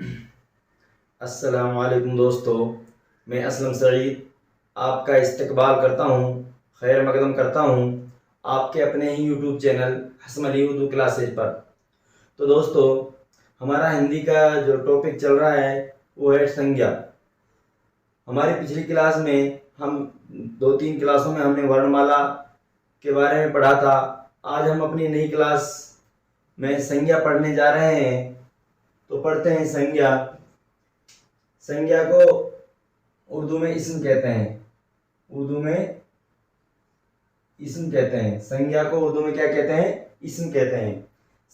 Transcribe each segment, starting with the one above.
अस्सलाम वालेकुम दोस्तों, मैं असलम सईद आपका इस्तकबाल करता हूँ, खैर मकदम करता हूँ आपके अपने ही YouTube channel Hasan Ali Urdu classes पर। तो दोस्तों, हमारा हिंदी का जो टॉपिक चल रहा है वो है संज्ञा। हमारी पिछली क्लास में हम 2-3 क्लासों में हमने वर्णमाला के बारे में पढ़ा था। आज हम अपनी नई क्लास में संज्ञा पढ़ने जा रहे हैं। तो पढ़ते हैं संज्ञा। संज्ञा को उर्दू में इस्म कहते हैं। उर्दू में इस्म कहते हैं। संज्ञा को उर्दू में क्या कहते हैं? इस्म कहते हैं।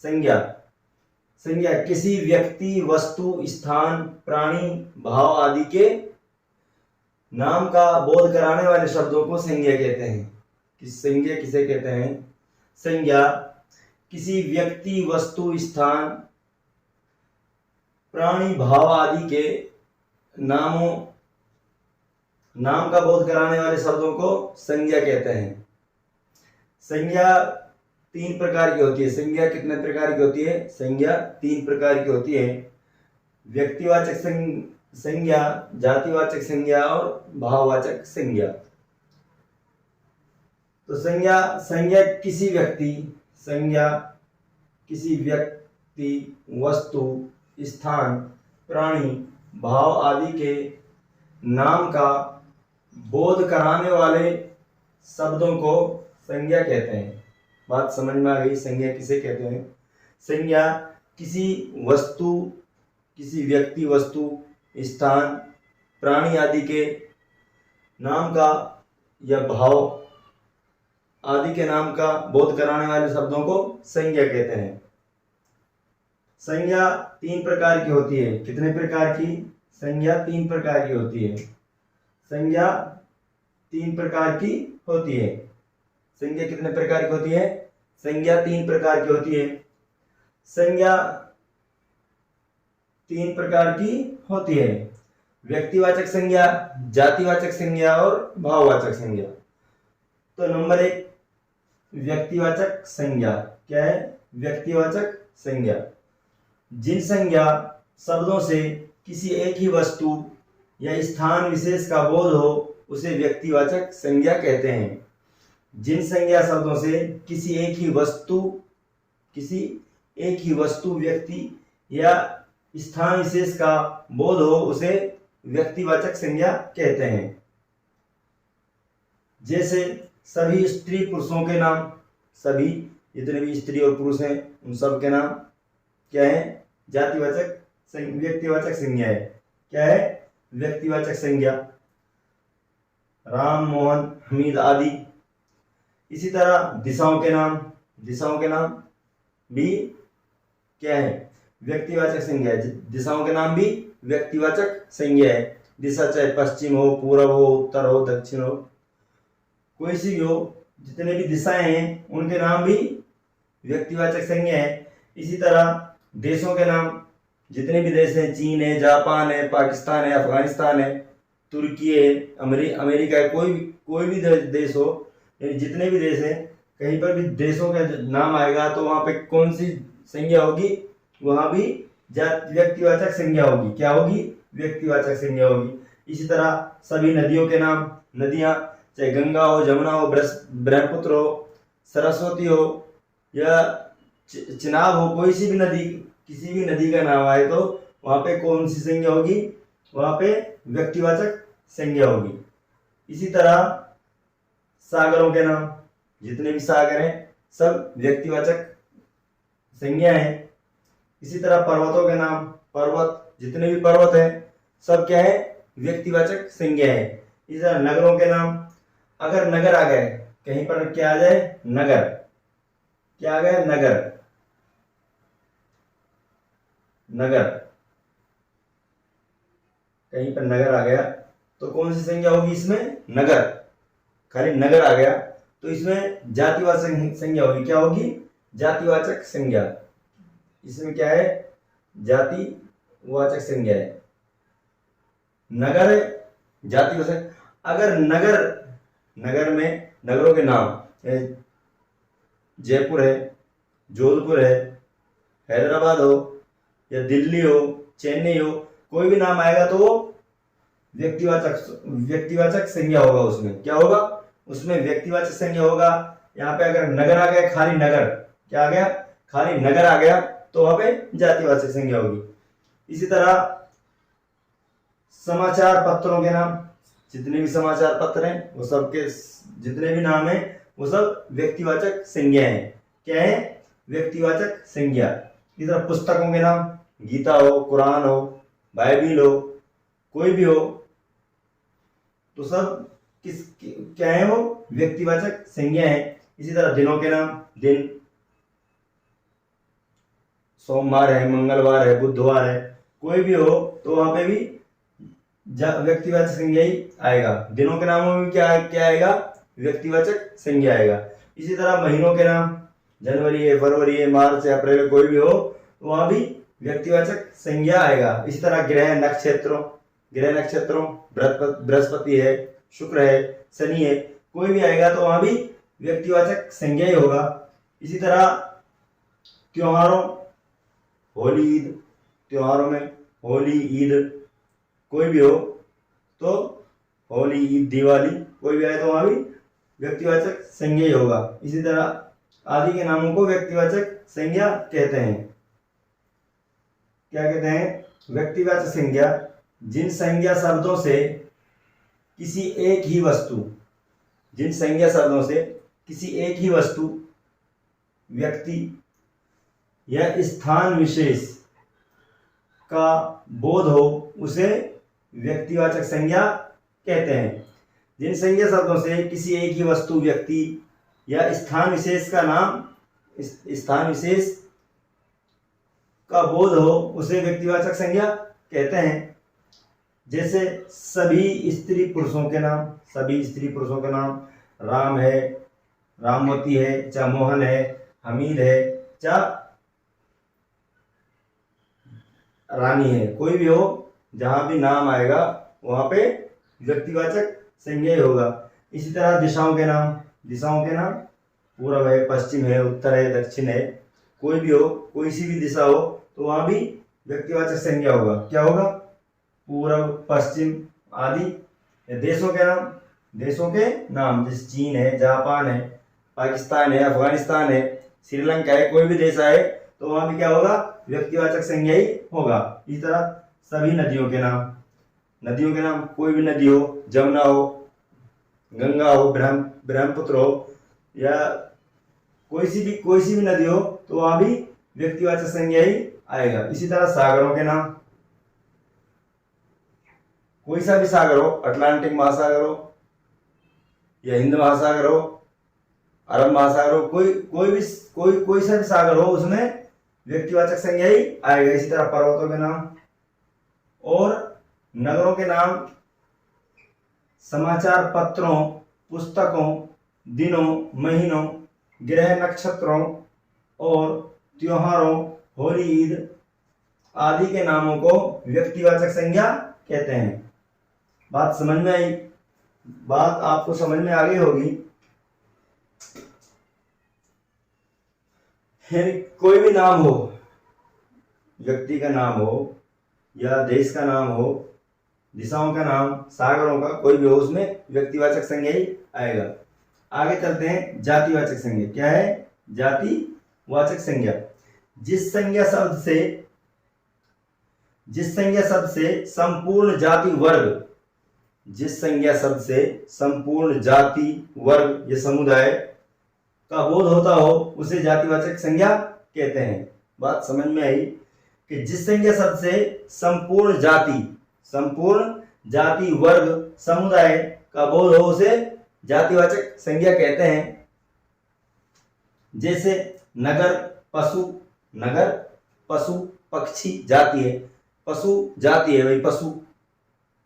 संज्ञा संज्ञा किसी व्यक्ति, वस्तु, स्थान, प्राणी, भाव आदि के नाम का बोध कराने वाले शब्दों को संज्ञा कहते हैं। संज्ञा किसे कहते हैं? संज्ञा किसी व्यक्ति, वस्तु, स्थान, प्राणी, भाव आदि के नाम का बोध कराने वाले शब्दों को संज्ञा कहते हैं। संज्ञा 3 प्रकार की होती है। संज्ञा कितने प्रकार की होती है? संज्ञा 3 प्रकार की होती है। व्यक्तिवाचक संज्ञा, जातिवाचक संज्ञा और भाववाचक संज्ञा। तो संज्ञा किसी व्यक्ति, वस्तु, स्थान, प्राणी, भाव आदि के नाम का बोध कराने वाले शब्दों को संज्ञा कहते हैं। बात समझ में आ गई? संज्ञा किसे कहते हैं? संज्ञा किसी व्यक्ति, वस्तु, स्थान, प्राणी आदि के नाम का या भाव आदि के नाम का बोध कराने वाले शब्दों को संज्ञा कहते हैं। संज्ञा 3 प्रकार की होती है। कितने प्रकार की? संज्ञा 3 प्रकार की होती है। संज्ञा 3 प्रकार की होती है। संज्ञा कितने प्रकार की होती है? संज्ञा 3 प्रकार की होती है। संज्ञा 3 प्रकार की होती है। व्यक्तिवाचक संज्ञा, जातिवाचक संज्ञा और भाववाचक संज्ञा। तो नंबर 1, व्यक्तिवाचक संज्ञा। क्या है? व्यक्तिवाचक संज्ञा। जिन संज्ञा शब्दों से किसी एक ही वस्तु या स्थान विशेष का बोध हो उसे व्यक्तिवाचक संज्ञा कहते हैं। जिन संज्ञा शब्दों से किसी एक ही वस्तु, व्यक्ति या स्थान विशेष का बोध हो उसे व्यक्तिवाचक संज्ञा कहते हैं। जैसे सभी स्त्री पुरुषों के नाम, सभी जितने भी स्त्री और पुरुष हैं उन सब के नाम क्या है? व्यक्तिवाचक संज्ञा है। क्या है? व्यक्तिवाचक संज्ञा। राम, मोहन, हमीद आदि। इसी तरह दिशाओं के नाम भी क्या है? व्यक्तिवाचक संज्ञा है। दिशाओं के नाम भी व्यक्तिवाचक संज्ञा है। दिशा चाहे पश्चिम हो, पूर्व हो, उत्तर हो, दक्षिण हो, कोई सी भी हो, जितने भी दिशाएं हैं उनके नाम भी व्यक्तिवाचक संज्ञा है। इसी तरह देशों के नाम, जितने भी देश हैं, चीन है, जापान है, पाकिस्तान है, अफगानिस्तान है, तुर्की है, अमेरिका है, कोई भी देश हो, जितने भी देश हैं, कहीं पर भी देशों का नाम आएगा तो वहां पे कौन सी संज्ञा होगी? वहां भी व्यक्तिवाचक संज्ञा होगी। क्या होगी? व्यक्तिवाचक संज्ञा होगी। इसी तरह सभी नदियों के नाम, नदियां चाहे गंगा हो, जमुना हो, ब्रह्मपुत्र हो, सरस्वती हो या चिनाब हो, कोई सी भी नदी, किसी भी नदी का नाम आए तो वहां पे कौन सी संज्ञा होगी? वहां पे व्यक्तिवाचक संज्ञा होगी। इसी तरह सागरों के नाम, जितने भी सागर हैं सब व्यक्तिवाचक संज्ञा है। इसी तरह पर्वतों के नाम, पर्वत, जितने भी पर्वत हैं सब क्या है? व्यक्तिवाचक संज्ञा है। इसी तरह नगरों के नाम, अगर नगर आ गए कहीं पर, क्या आ जाए? नगर। क्या आ गया? नगर। कहीं पर नगर आ गया तो कौन सी संज्ञा होगी इसमें? नगर। खाली नगर आ गया तो इसमें जातिवाचक संज्ञा होगी। क्या होगी? जातिवाचक संज्ञा। इसमें क्या है? जातिवाचक संज्ञा है। नगर जातिवाचक। अगर नगर में नगरों के नाम, जयपुर है, जोधपुर है, हैदराबाद हो या दिल्ली हो चेन्नई हो, कोई भी नाम आएगा तो वो व्यक्तिवाचक संज्ञा होगा। उसमें क्या होगा? उसमें व्यक्तिवाचक संज्ञा होगा। यहाँ पे अगर नगर आ गया, खाली नगर, क्या आ गया? खाली नगर आ गया, तो वहां पे जातिवाचक संज्ञा होगी। इसी तरह समाचार पत्रों के नाम, जितने भी समाचार पत्र हैं वो सब के जितने भी नाम हैं वो सब व्यक्तिवाचक संज्ञा है। क्या है? व्यक्तिवाचक संज्ञा। इसी तरह पुस्तकों के नाम, गीता हो, कुरान हो, बाइबिल हो, कोई भी हो, तो सब क्या है? वो व्यक्तिवाचक संज्ञा है। इसी तरह दिनों के नाम, दिन, सोमवार है, मंगलवार है, बुधवार है, कोई भी हो तो वहां पे भी व्यक्तिवाचक संज्ञा ही आएगा। दिनों के नामों में क्या क्या आएगा? व्यक्तिवाचक संज्ञा आएगा। इसी तरह महीनों के नाम, जनवरी है, फरवरी है, मार्च है, अप्रैल है, कोई भी हो तो वहां भी व्यक्तिवाचक संज्ञा आएगा। इसी तरह ग्रह नक्षत्रों बृहस्पति है, शुक्र है, शनि है, कोई भी आएगा तो वहां भी व्यक्तिवाचक संज्ञा ही होगा। इसी तरह त्योहारों, होली, ईद, त्योहारों में होली, ईद, कोई भी हो तो होली, ईद, दिवाली, कोई भी आए तो वहां भी व्यक्तिवाचक संज्ञा ही होगा। इसी तरह आदि के नामों को व्यक्तिवाचक संज्ञा कहते हैं। क्या कहते हैं? व्यक्तिवाचक संज्ञा जिन संज्ञा शब्दों से किसी एक ही वस्तु, जिन संज्ञा शब्दों से किसी एक ही वस्तु, व्यक्ति या स्थान विशेष का बोध हो उसे व्यक्तिवाचक संज्ञा कहते हैं। जिन संज्ञा शब्दों से किसी एक ही वस्तु, व्यक्ति या स्थान विशेष का नाम, स्थान विशेष का बोध हो उसे व्यक्तिवाचक संज्ञा कहते हैं। जैसे सभी स्त्री पुरुषों के नाम, सभी स्त्री पुरुषों के नाम, राम है, रामवती है, चाहे मोहन है, हमीद है, चाहे रानी है, कोई भी हो, जहां भी नाम आएगा वहां पे व्यक्तिवाचक संज्ञा ही होगा। इसी तरह दिशाओं के नाम, पूर्व है, पश्चिम है, उत्तर है, दक्षिण है, कोई भी हो, कोई सी भी दिशा हो तो वहां भी व्यक्तिवाचक संज्ञा होगा। क्या होगा? पूर्व, पश्चिम आदि। देशों के नाम जैसे चीन है, जापान है, पाकिस्तान है, अफगानिस्तान है, श्रीलंका है, कोई भी देश आए तो वहां भी क्या होगा? व्यक्तिवाचक संज्ञा ही होगा। इसी तरह सभी नदियों के नाम, कोई भी नदी हो, जमुना हो, गंगा हो, ब्रह्मपुत्र हो, या कोई सी भी नदी हो तो वहां भी व्यक्तिवाचक संज्ञा ही आएगा। इसी तरह सागरों के नाम, कोई सा भी सागर हो, अटलांटिक महासागर हो या हिंद महासागर हो, अरब महासागर हो, कोई सा भी सागर हो, उसमें व्यक्तिवाचक संज्ञा ही आएगा। इसी तरह पर्वतों के नाम और नगरों के नाम, समाचार पत्रों, पुस्तकों, दिनों, महीनों, ग्रह नक्षत्रों और त्योहारों, होली, ईद आदि के नामों को व्यक्तिवाचक संज्ञा कहते हैं। बात समझ में आई? बात आपको समझ में आ गई होगी। कोई भी नाम हो, व्यक्ति का नाम हो या देश का नाम हो, दिशाओं का नाम, सागरों का, कोई भी हो, उसमें व्यक्तिवाचक संज्ञा ही आएगा। आगे चलते हैं। जातिवाचक संज्ञा क्या है? जातिवाचक संज्ञा जिस संज्ञा शब्द से संपूर्ण जाति वर्ग, जिस संज्ञा शब्द से संपूर्ण जाति वर्ग या समुदाय का बोध होता हो उसे जातिवाचक संज्ञा कहते हैं। बात समझ में आई कि जिस संज्ञा शब्द से संपूर्ण जाति वर्ग समुदाय का बोध हो उसे जातिवाचक संज्ञा कहते हैं। जैसे नगर पशु, पक्षी जाति है, पशु जाति है, भाई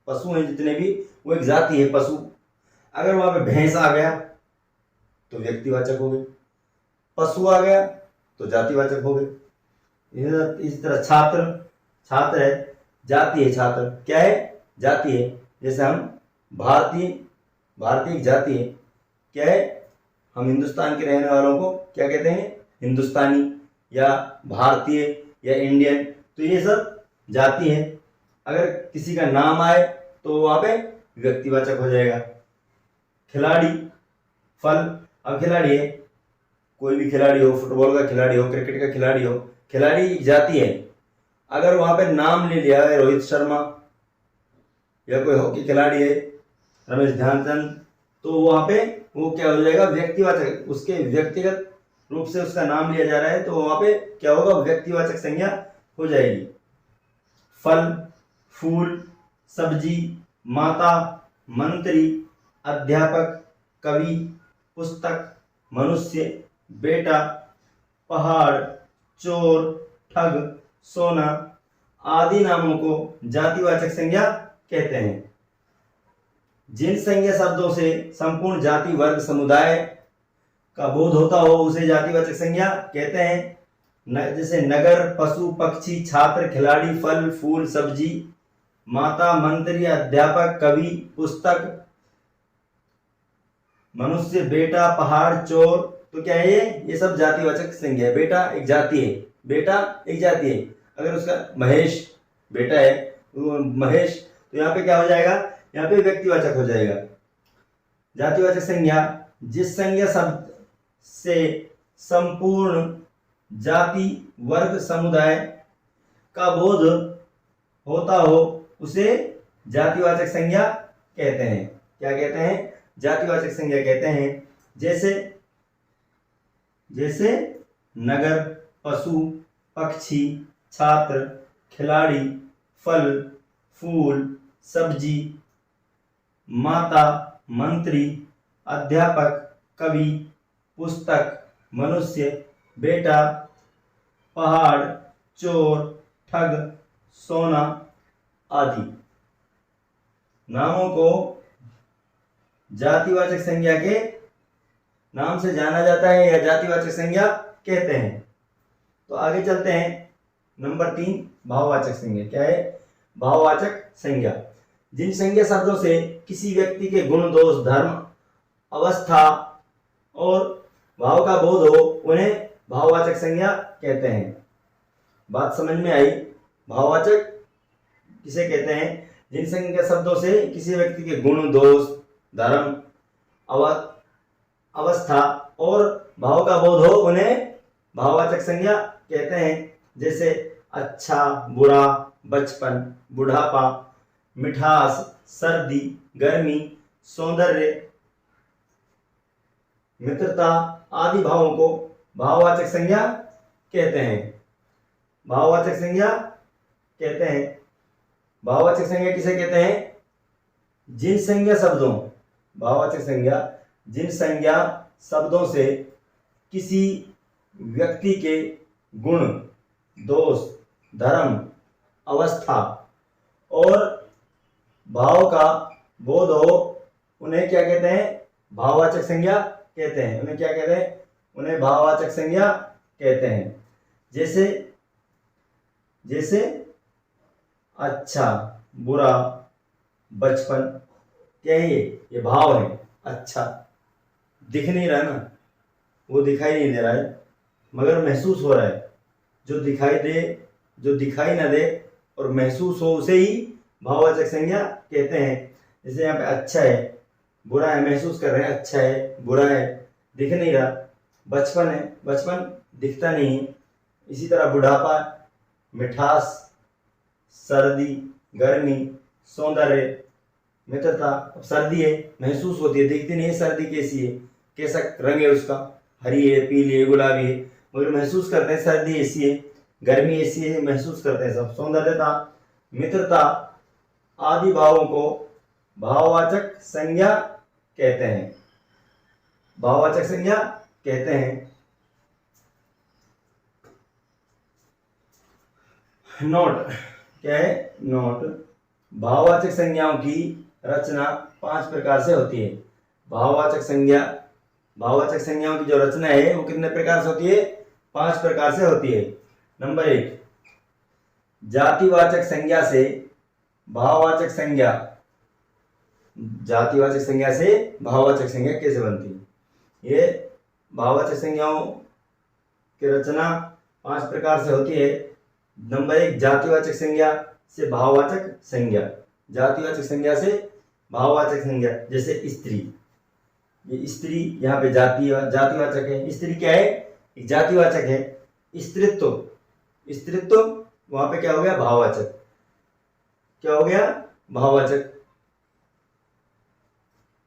पशु हैं जितने भी, वो एक जाति है पशु। अगर वहां पे भैंस आ गया तो व्यक्तिवाचक हो गए, पशु आ गया तो जातिवाचक हो गए। इस तरह छात्र है, जाति है, छात्र क्या है? जाति है। जैसे हम भारतीय एक जाति है, क्या है? हम हिंदुस्तान के रहने वालों को क्या कहते हैं? हिंदुस्तानी या भारतीय या इंडियन, तो ये सब जाति है। अगर किसी का नाम आए तो वहां पे व्यक्तिवाचक हो जाएगा। खिलाड़ी, फल, अब खिलाड़ी है, कोई भी खिलाड़ी हो, फुटबॉल का खिलाड़ी हो, क्रिकेट का खिलाड़ी हो, खिलाड़ी एक जाति है। अगर वहां पे नाम ले लिया है रोहित शर्मा, या कोई हॉकी खिलाड़ी है रमेश ध्यानचंद, तो वहां पे वो क्या हो जाएगा, व्यक्तिवाचक, उसके व्यक्तिगत रूप से उसका नाम लिया जा रहा है तो वहां पे क्या होगा, व्यक्तिवाचक संज्ञा हो जाएगी। फल, फूल, सब्जी, माता, मंत्री, अध्यापक, कवि, पुस्तक, मनुष्य, बेटा, पहाड़, चोर, ठग, सोना आदि नामों को जातिवाचक संज्ञा कहते हैं। जिन संज्ञा शब्दों से संपूर्ण जाति वर्ग समुदाय का बोध होता हो उसे जातिवाचक संज्ञा कहते हैं। जैसे नगर, पशु, पक्षी, छात्र, खिलाड़ी, फल, फूल, सब्जी, माता, मंत्री, अध्यापक, कवि, पुस्तक, मनुष्य, बेटा, पहाड़, चोर, तो क्या है ये सब जातिवाचक संज्ञा है। बेटा एक जाति है, बेटा एक जाति है। अगर उसका महेश बेटा है, महेश, तो यहाँ पे क्या हो जाएगा, यहाँ पे व्यक्तिवाचक हो जाएगा। जातिवाचक संज्ञा जिस संज्ञा शब्द से संपूर्ण जाति वर्ग समुदाय का बोध होता हो उसे जातिवाचक संज्ञा कहते हैं। क्या कहते हैं, जातिवाचक संज्ञा कहते हैं। जैसे नगर, पशु, पक्षी, छात्र, खिलाड़ी, फल, फूल, सब्जी, माता, मंत्री, अध्यापक, कवि, पुस्तक, मनुष्य, बेटा, पहाड़, चोर, ठग, सोना आदि नामों को जातिवाचक संज्ञा के नाम से जाना जाता है या जातिवाचक संज्ञा कहते हैं। तो आगे चलते हैं। नंबर 3, भाववाचक संज्ञा। क्या है, भाववाचक संज्ञा जिन संज्ञा शब्दों से किसी व्यक्ति के गुण, दोष, धर्म, अवस्था और भाव का बोध हो उन्हें भाववाचक संज्ञा कहते हैं। बात समझ में आई। भाववाचक किसे कहते हैं, जिन संज्ञा शब्दों से किसी व्यक्ति के गुण, दोष, धर्म, अवस्था और भाव का बोध हो उन्हें भाववाचक संज्ञा कहते हैं। जैसे अच्छा, बुरा, बचपन, बुढ़ापा, मिठास, सर्दी, गर्मी, सौंदर्य, मित्रता आदि भावों को भाववाचक संज्ञा कहते हैं। भाववाचक संज्ञा कहते हैं। भाववाचक संज्ञा किसे कहते हैं, जिन संज्ञा शब्दों, भाववाचक संज्ञा जिन संज्ञा शब्दों से किसी व्यक्ति के गुण, दोष, धर्म, अवस्था और भाव का बोध हो उन्हें क्या कहते हैं, भाववाचक संज्ञा कहते हैं। उन्हें क्या कहते हैं, उन्हें भाववाचक संज्ञा कहते हैं। जैसे अच्छा, बुरा, बचपन, क्या है ये भाव है। अच्छा दिख नहीं रहा ना, वो दिखाई नहीं दे रहा है मगर महसूस हो रहा है। जो दिखाई दे, जो दिखाई ना दे और महसूस हो उसे ही भाववाचक संज्ञा कहते हैं। जैसे यहाँ पे अच्छा है, बुरा है, महसूस कर रहे हैं, अच्छा है, बुरा है, दिख नहीं रहा। बचपन है, बचपन दिखता नहीं है। इसी तरह बुढ़ापा, मिठास, सर्दी, गर्मी, सौंदर्य, मित्रता। अब सर्दी है, महसूस होती है, दिखती नहीं है सर्दी कैसी है, कैसा रंग है उसका, हरी है, पीली है, गुलाबी है, मगर महसूस करते हैं सर्दी ऐसी है, गर्मी ऐसी है, महसूस करते हैं सब। सौंदर्यता, मित्रता आदि भावों को भाववाचक संज्ञा कहते हैं। भाववाचक संज्ञा कहते हैं। नोट, क्या है, नोट। भाववाचक संज्ञाओं की रचना 5 प्रकार से होती है। भाववाचक संज्ञाओं की जो रचना है वो कितने प्रकार से होती है, 5 प्रकार से होती है। नंबर 1, जातिवाचक संज्ञा से भाववाचक संज्ञा। जातिवाचक संज्ञा से भाववाचक संज्ञा कैसे बनती है, ये भाववाचक संज्ञाओं की रचना 5 प्रकार से होती है। नंबर 1 जातिवाचक संज्ञा से भाववाचक संज्ञा, जातिवाचक संज्ञा से भाववाचक संज्ञा, जैसे स्त्री, ये स्त्री यहाँ पे जातिवाचक है, स्त्री क्या है, एक जातिवाचक है। स्त्रीत्व, स्त्रीत्व वहां पे क्या हो गया, भाववाचक, क्या हो गया, भाववाचक।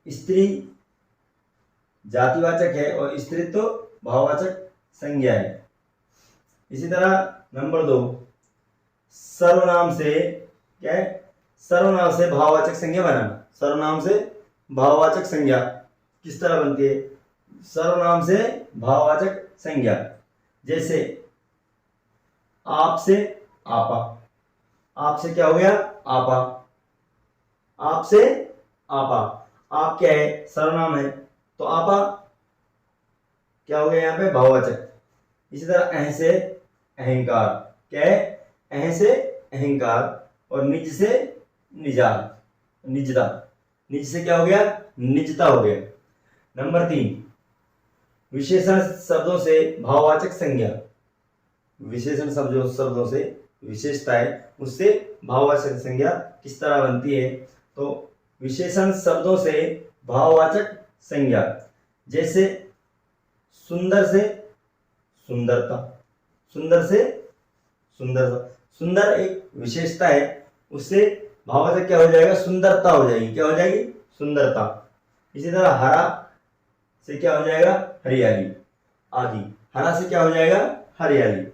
स्त्री जातिवाचक है और स्त्रीत्व भाववाचक संज्ञा है। इसी तरह नंबर 2 सर्वनाम से क्या है, सर्वनाम से भाववाचक संज्ञा बनाना। सर्वनाम से भाववाचक संज्ञा किस तरह बनती है, सर्वनाम से भाववाचक संज्ञा, जैसे आपसे आपा, आपसे क्या हो गया, आपा, आपसे आपा, आप क्या है, सर्वनाम है, तो आपा क्या हो गया यहाँ पे, भाववाचक। इसी तरह अह से अहंकार, क्या है, अह से अहंकार, और निज से निजात, निजता, निज से क्या हो गया, निजता हो गया। नंबर 3 विशेषण शब्दों से भाववाचक संज्ञा, विशेषण शब्दों से विशेषता है उससे भाववाचक संज्ञा किस तरह बनती है, तो विशेषण शब्दों से भाववाचक संज्ञा, जैसे सुंदर से सुंदरता, सुंदर से सुंदरता, सुंदर एक विशेषता है, उससे भाववाचक क्या हो जाएगा, सुंदरता हो जाएगी, क्या हो जाएगी, सुंदरता। इसी तरह हरा से क्या हो जाएगा, हरियाली आदि, हरा से क्या हो जाएगा, हरियाली।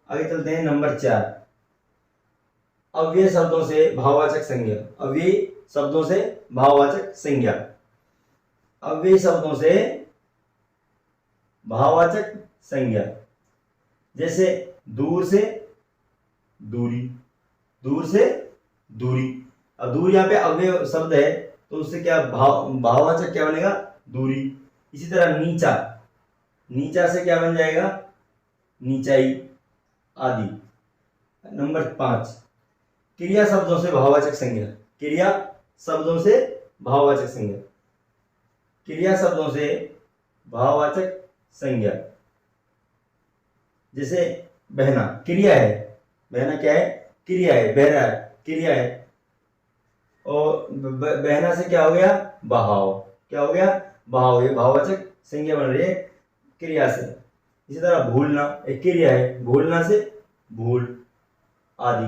आगे चलते हैं नंबर 4 अव्यय शब्दों से भाववाचक संज्ञा, अव्यय शब्दों से भाववाचक संज्ञा, अव्यय शब्दों से भाववाचक संज्ञा, जैसे दूर से दूरी, दूर से दूरी। अब दूर यहाँ पे अव्यय शब्द है तो उससे क्या भाववाचक क्या बनेगा, दूरी। इसी तरह नीचा, नीचा से क्या बन जाएगा, नीचाई आदि। नंबर 5 क्रिया शब्दों से भाववाचक संज्ञा, क्रिया शब्दों से भाववाचक संज्ञा, क्रिया शब्दों से भाववाचक संज्ञा, जैसे बहना क्रिया है, बहना क्या है, क्रिया है, बहना है क्रिया है, और बहना से क्या हो गया, बहाव, क्या हो गया, बहाव, ये भाववाचक संज्ञा बन रही है क्रिया से। इसी तरह भूलना एक क्रिया है, भूलना से भूल आदि।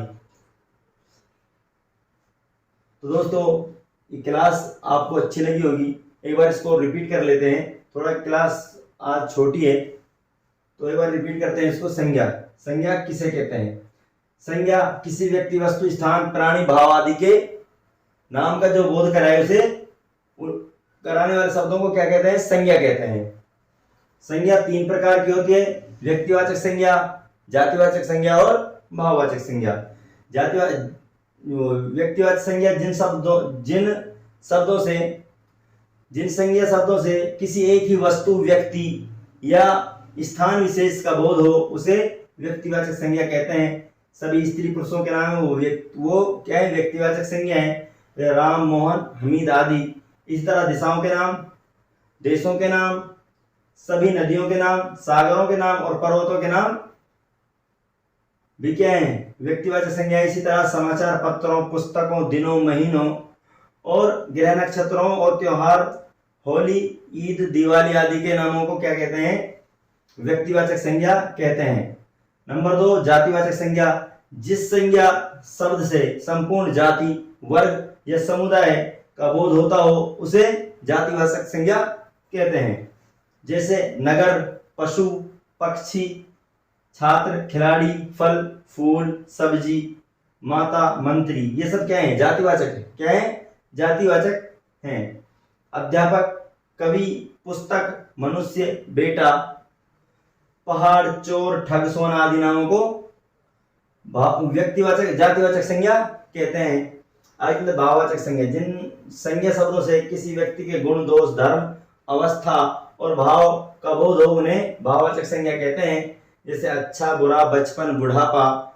तो दोस्तों ये क्लास आपको अच्छी लगी होगी, एक बार इसको रिपीट कर लेते हैं, थोड़ा क्लास आज छोटी है तो एक बार रिपीट करते हैं इसको। संज्ञा, संज्ञा किसे कहते हैं, संज्ञा किसी व्यक्ति वस्तु स्थान प्राणी भाव आदि के नाम का जो बोध कराए उसे कराने वाले शब्दों को क्या कहते हैं, संज्ञा कहते हैं। संज्ञा 3 प्रकार की होती है, व्यक्तिवाचक संज्ञा, जातिवाचक संज्ञा और भाववाचक संज्ञा। व्यक्तिवाचक संज्ञा जिन संज्ञा शब्दों से किसी एक ही वस्तु, व्यक्ति या स्थान विशेष का बोध हो उसे व्यक्तिवाचक संज्ञा कहते हैं। सभी स्त्री पुरुषों के नाम वो क्या है, व्यक्तिवाचक संज्ञा है, राम, मोहन, हमीद आदि। इस तरह दिशाओं के नाम, देशों के नाम, सभी नदियों के नाम, सागरों के नाम और पर्वतों के नाम भी क्या है, व्यक्तिवाचक संज्ञा। इसी तरह समाचार पत्रों, पुस्तकों, दिनों, महीनों और ग्रह नक्षत्रों और त्योहार, होली, ईद, दिवाली आदि के नामों को क्या कहते हैं, व्यक्तिवाचक संज्ञा कहते हैं। नंबर 2 जातिवाचक संज्ञा, जिस संज्ञा शब्द से संपूर्ण जाति, वर्ग या समुदाय का बोध होता हो उसे जातिवाचक संज्ञा कहते हैं। जैसे नगर, पशु, पक्षी, छात्र, खिलाड़ी, फल, फूल, सब्जी, माता, मंत्री, ये सब क्या है, जातिवाचक है, क्या है, जातिवाचक हैं। अध्यापक, कवि, पुस्तक, मनुष्य, बेटा, पहाड़, चोर, ठग, सोना आदि नामों को व्यक्तिवाचक जातिवाचक संज्ञा कहते हैं। आगे भाववाचक संज्ञा, जिन संज्ञा शब्दों से किसी व्यक्ति के गुण, दोष, धर्म, अवस्था और भाव का बोध हो उन्हें भाववाचक संज्ञा कहते हैं। जैसे अच्छा, बुरा, बचपन, बुढ़ापा,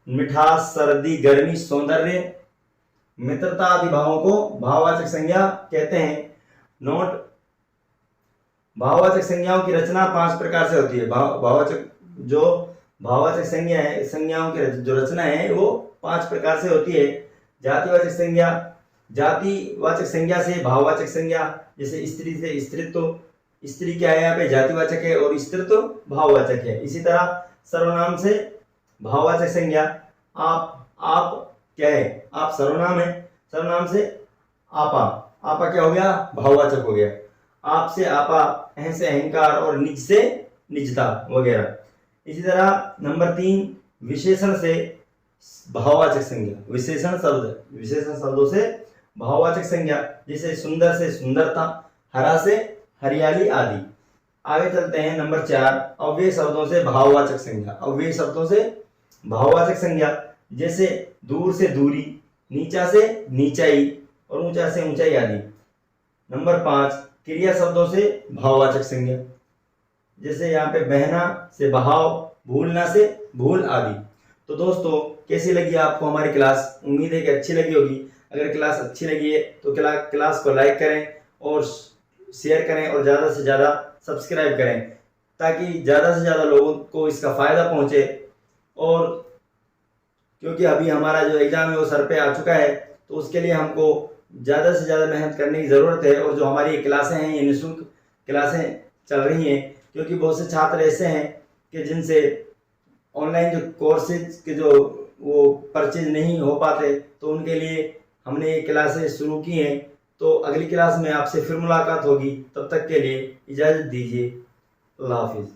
मिठास, सर्दी, गर्मी, सौंदर्य, मित्रता आदि भावों को भाववाचक संज्ञा कहते हैं। नोट, भाववाचक संज्ञाओं की रचना 5 प्रकार से होती है। भाववाचक जो भाववाचक संज्ञा है, संज्ञाओं की जो रचना है वो 5 प्रकार से होती है। जातिवाचक संज्ञा, जातिवाचक संज्ञा से भाववाचक संज्ञा, जैसे स्त्री से स्त्रीत्व, स्त्री क्या है यहाँ पे जातिवाचक है और स्त्रीत्व भाववाचक है। इसी तरह सर्वनाम से भाववाचक संज्ञा, आप क्या है, आप सर्वनाम है, सर्वनाम से आपा क्या हो गया, भाववाचक हो गया। आप से आपा, अह से अहंकार और निज से निजता वगैरह। इसी तरह नंबर 3 विशेषण से भाववाचक संज्ञा, विशेषण शब्दों से भाववाचक संज्ञा, जैसे सुंदर से सुंदरता, हरा से हरियाली आदि। आगे चलते हैं नंबर 4 अव्यय शब्दों से भाववाचक संज्ञा, अव्यय शब्दों से भाववाचक संज्ञा, जैसे दूर से दूरी, नीचा से नीचाई और ऊंचा से ऊंचाई आदि। नंबर 5 क्रिया शब्दों से भाववाचक संज्ञा, जैसे यहाँ पे बहना से बहाव, भूलना से भूल आदि। तो दोस्तों कैसी लगी आपको हमारी क्लास? उम्मीद है कि अच्छी लगी होगी। अगर क्लास अच्छी लगी है तो क्लास को लाइक करें और शेयर करें और ज़्यादा से ज़्यादा सब्सक्राइब करें, ताकि ज़्यादा से ज़्यादा लोगों को इसका फ़ायदा पहुँचे। और क्योंकि अभी हमारा जो एग्ज़ाम है वो सर पे आ चुका है, तो उसके लिए हमको ज़्यादा से ज़्यादा मेहनत करने की ज़रूरत है। और जो हमारी क्लासें हैं ये निःशुल्क क्लासें चल रही हैं, क्योंकि बहुत से छात्र ऐसे हैं कि जिनसे ऑनलाइन जो कोर्सेज के जो वो परचेज नहीं हो पाते, तो उनके लिए हमने ये क्लासें शुरू की हैं। तो अगली क्लास में आपसे फिर मुलाकात होगी, तब तक के लिए इजाज़त दीजिए। अल्लाह हाफिज़।